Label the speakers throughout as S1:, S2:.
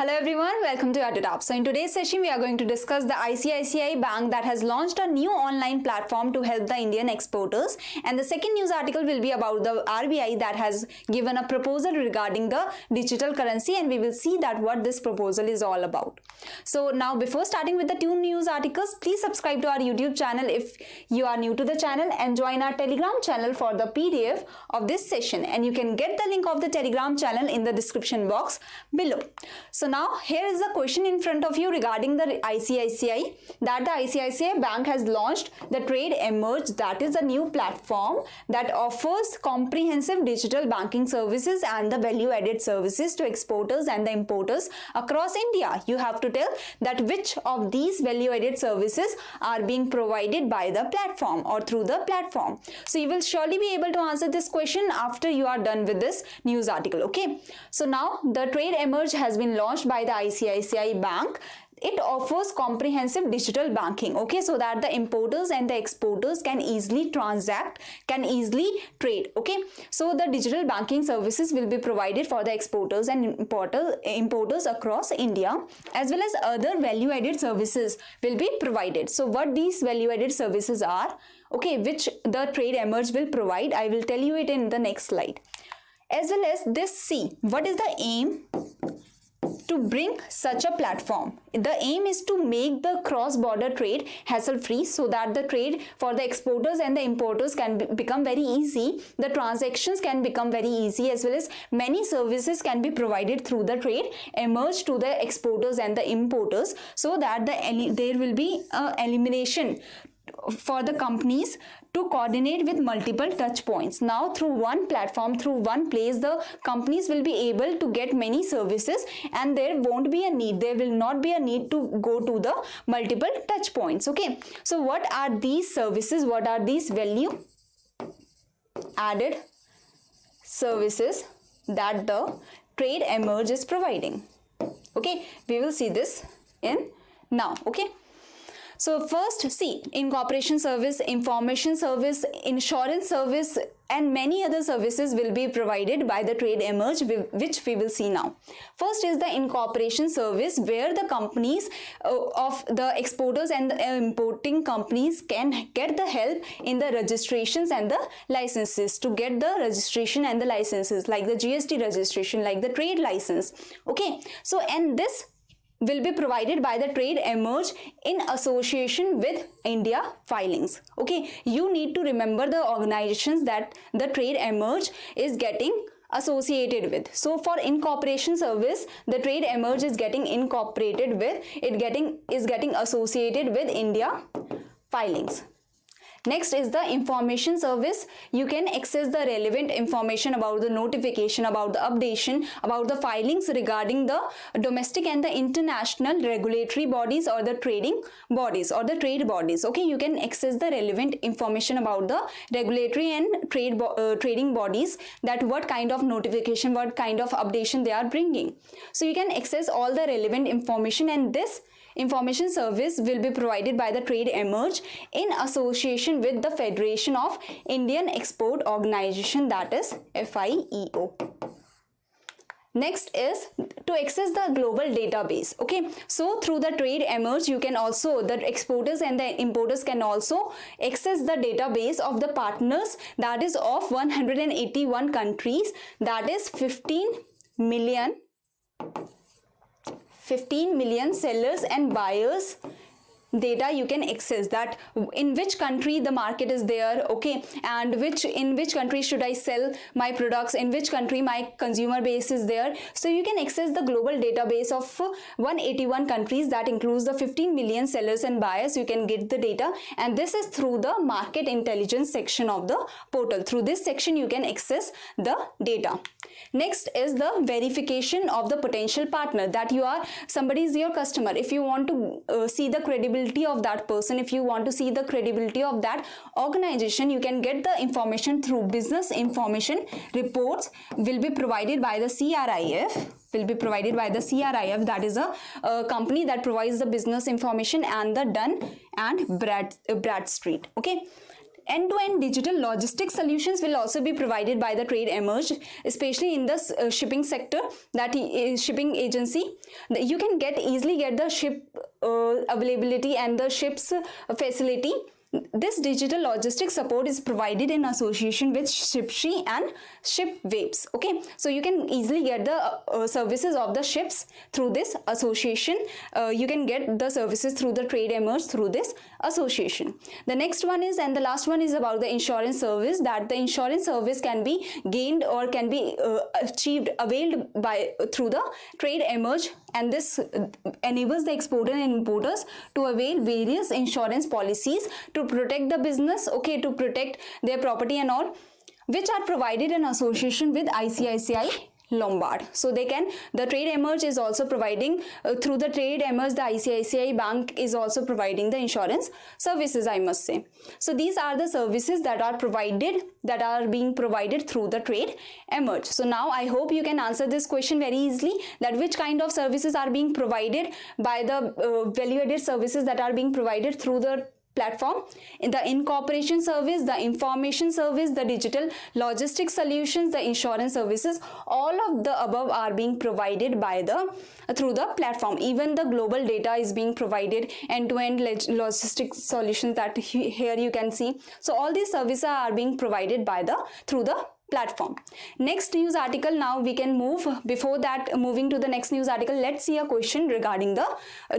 S1: Hello everyone, welcome to EduTap. So in today's session, we are going to discuss the ICICI Bank that has launched a new online platform to help the Indian exporters. And the second news article will be about the RBI that has given a proposal regarding the digital currency, and we will see that what this proposal is all about. So now before starting with the two news articles, please subscribe to our YouTube channel if you are new to the channel and join our Telegram channel for the PDF of this session. And you can get the link of the Telegram channel in the description box below. So now here is the question in front of you regarding the ICICI, that the ICICI Bank has launched the Trade Emerge, that is a new platform that offers comprehensive digital banking services and the value-added services to exporters and the importers across India. You have to tell that which of these value-added services are being provided by the platform or through the platform. So you will surely be able to answer this question after you are done with this news article. Okay. So now the Trade Emerge has been launched by the ICICI Bank. It offers comprehensive digital banking, okay, so that the importers and the exporters can easily transact, can easily trade, okay. So the digital banking services will be provided for the exporters and importers across India, as well as other value-added services will be provided. So what these value-added services are, okay, which the Trade Emerge will provide, I will tell you it in the next slide. As well as this, see, what is the aim to bring such a platform? The aim is to make the cross-border trade hassle-free, so that the trade for the exporters and the importers can become very easy. The transactions can become very easy, as well as many services can be provided through the Trade Emerge to the exporters and the importers, so that there will be elimination for the companies to coordinate with multiple touch points. Now through one platform, through one place, the companies will be able to get many services, and there will not be a need to go to the multiple touch points. Okay, so what are these services? What are these value added services that the Trade Emerge is providing? Okay, we will see this in now. Okay. So first, see, incorporation service, information service, insurance service, and many other services will be provided by the Trade Emerge, which we will see now. First is the incorporation service, where the companies of the exporters and the importing companies can get the help in the registrations and the licenses, to get the registration and the licenses, like the GST registration, like the trade license. Okay, so and this will be provided by the Trade Emerge in association with India filings. Okay, you need to remember the organizations that the Trade Emerge is getting associated with. So for incorporation service, the Trade Emerge is getting incorporated with, is getting associated with India filings. Next is the information service. You can access the relevant information about the notification, about the updation, about the filings regarding the domestic and the international regulatory bodies or the trading bodies or the trade bodies. Okay, you can access the relevant information about the regulatory and trading bodies, that what kind of notification, what kind of updation they are bringing. So you can access all the relevant information, and this information service will be provided by the Trade Emerge in association with the Federation of Indian Export Organization, that is FIEO. Next is to access the global database. Okay, so through the Trade Emerge, you can also, the exporters and the importers can also access the database of the partners, that is of 181 countries, that is 15 million sellers and buyers data you can access, that in which country the market is there, okay, and in which country should I sell my products, in which country my consumer base is there. So you can access the global database of 181 countries, that includes the 15 million sellers and buyers. You can get the data, and this is through the market intelligence section of the portal. Through this section you can access the data. Next is the verification of the potential partner, that somebody is your customer. If you want to see the credibility of that person, if you want to see the credibility of that organization, you can get the information through business information reports, will be provided by the CRIF, that is a company that provides the business information, and the Dun and Bradstreet. Okay, End-to-end digital logistics solutions will also be provided by the trade emerged, especially in the shipping sector, that is shipping agency. You can easily get the ship availability and the ship's facility. This digital logistics support is provided in association with Shipshe and Shipwaves. Okay, so you can easily get the services of the ships through this association. You can get the services through the trade emerged through this association. The next one is, and the last one is about the insurance service, that the insurance service can be gained or can be availed through the trade emerged, and this enables the exporter and importers to avail various insurance policies to protect the business, okay, to protect their property and all, which are provided in association with ICICI Lombard. So the trade emerge is also providing through the trade emerge, the ICICI bank is also providing the insurance services, I must say. So these are the services that are being provided through the trade emerge. So now I hope you can answer this question very easily, that which kind of services are being provided by the value added services that are being provided through the platform. In the incorporation service, the information service, the digital logistics solutions, the insurance services, all of the above are being provided through the platform. Even the global data is being provided, end-to-end logistics solutions that here you can see. So all these services are being provided through the platform. Next news article, now we can move. Before that, moving to the next news article, let's see a question regarding the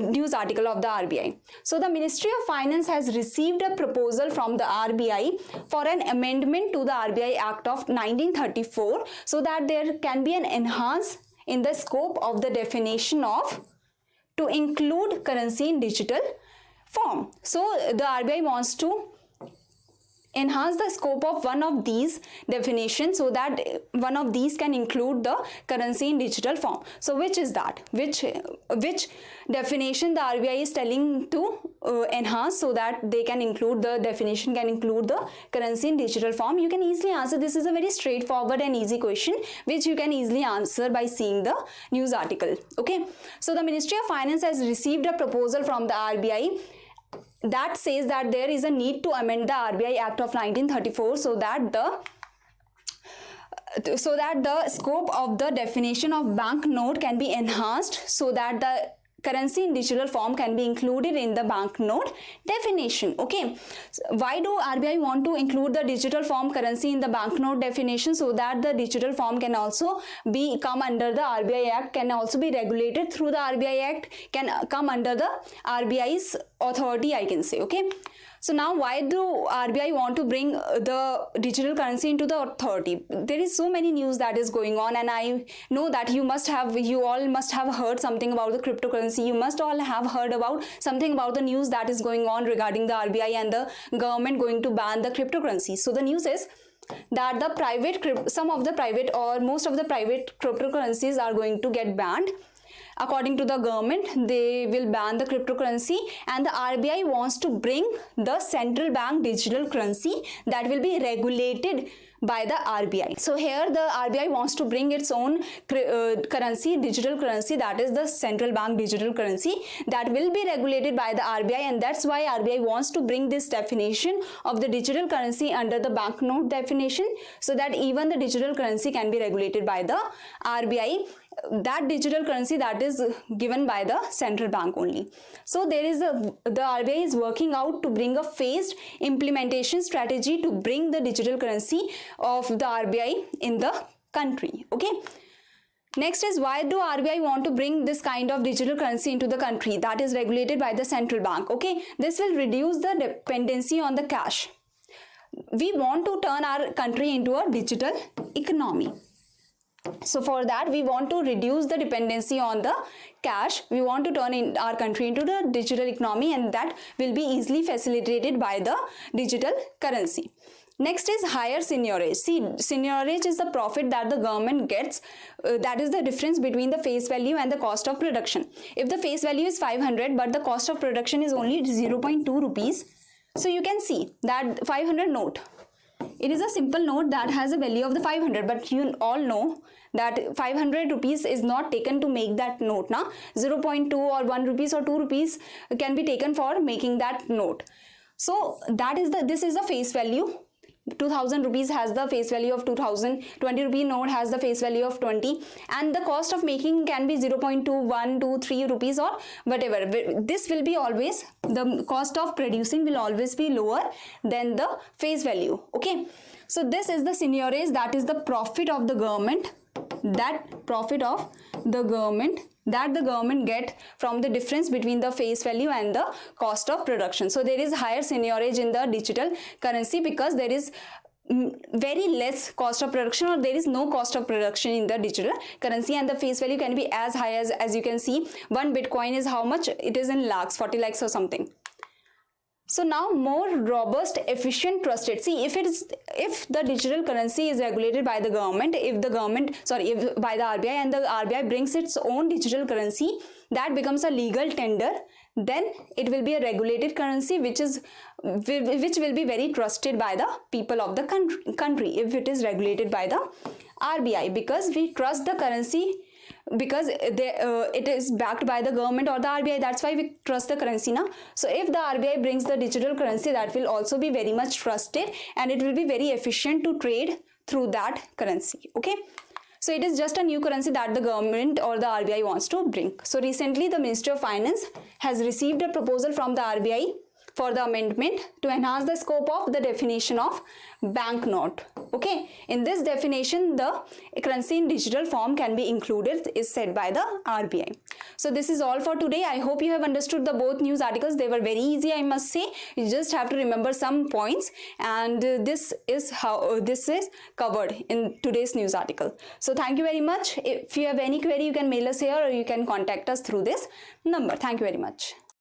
S1: news article of the RBI. So the Ministry of Finance has received a proposal from the RBI for an amendment to the RBI Act of 1934, so that there can be an enhance in the scope of the definition of to include currency in digital form. So the RBI wants to enhance the scope of one of these definitions, so that one of these can include the currency in digital form. So which is that? Which definition the RBI is telling to enhance, so that they can include the definition can include the currency in digital form? You can easily answer. This is a very straightforward and easy question which you can easily answer by seeing the news article. Okay, so the Ministry of Finance has received a proposal from the RBI that says that there is a need to amend the RBI Act of 1934 so that the scope of the definition of banknote can be enhanced, so that the currency in digital form can be included in the banknote definition. Okay, so why do RBI want to include the digital form currency in the banknote definition? So that the digital form can also come under the RBI Act, can also be regulated through the RBI Act, can come under the RBI's authority, I can say. Okay, so now why do RBI want to bring the digital currency into the authority? There is so many news that is going on, and I know that you all must have heard something about the cryptocurrency. You must all have heard about something about the news that is going on regarding the RBI and the government going to ban the cryptocurrency. So the news is that some of the private or most of the private cryptocurrencies are going to get banned. According to the government, they will ban the cryptocurrency, and the RBI wants to bring the central bank digital currency that will be regulated by the RBI. So here the RBI wants to bring its own currency, digital currency, that is the central bank digital currency that will be regulated by the RBI, and that's why RBI wants to bring this definition of the digital currency under the banknote definition, so that even the digital currency can be regulated by the RBI. That digital currency that is given by the central bank only. So the RBI is working out to bring a phased implementation strategy to bring the digital currency of the RBI in the country. Okay. Next is, why do RBI want to bring this kind of digital currency into the country that is regulated by the central bank? Okay, this will reduce the dependency on the cash. We want to turn our country into a digital economy. So for that, we want to reduce the dependency on the cash. We want to turn our country into the digital economy, and that will be easily facilitated by the digital currency. Next is higher seigniorage. See, seigniorage is the profit that the government gets. That is the difference between the face value and the cost of production. If the face value is 500 but the cost of production is only 0.2 rupees, so you can see that 500 note, it is a simple note that has a value of the 500, but you all know that 500 rupees is not taken to make that note. Now 0.2 or 1 rupees or 2 rupees can be taken for making that note. So that is this is the face value. 2000 rupees has the face value of 2000, 20 rupee note has the face value of 20, and the cost of making can be 0.2123 rupees or whatever. This will be always, the cost of producing will always be lower than the face value. Okay, so this is the seigniorage, that is the profit of the government, that profit of the government that the government get from the difference between the face value and the cost of production. So there is higher seigniorage in the digital currency because there is very less cost of production, or there is no cost of production in the digital currency, and the face value can be as high as you can see, one Bitcoin is how much? It is in lakhs, 40 lakhs or something. So now more robust, efficient, trusted. See, if the digital currency is regulated by the government, if by the RBI, and the RBI brings its own digital currency that becomes a legal tender, then it will be a regulated currency which will be very trusted by the people of the country if it is regulated by the RBI, because we trust the currency because it is backed by the government or the RBI. That's why we trust the currency now. So if the RBI brings the digital currency, that will also be very much trusted, and it will be very efficient to trade through that currency. Okay, so it is just a new currency that the government or the RBI wants to bring. So recently the Ministry of Finance has received a proposal from the RBI for the amendment to enhance the scope of the definition of banknote. Okay, in this definition, the currency in digital form can be included, is said by the RBI. So this is all for today. I hope you have understood the both news articles. They were very easy, I must say. You just have to remember some points, and this is how this is covered in today's news article. So thank you very much. If you have any query, you can mail us here or you can contact us through this number. Thank you very much.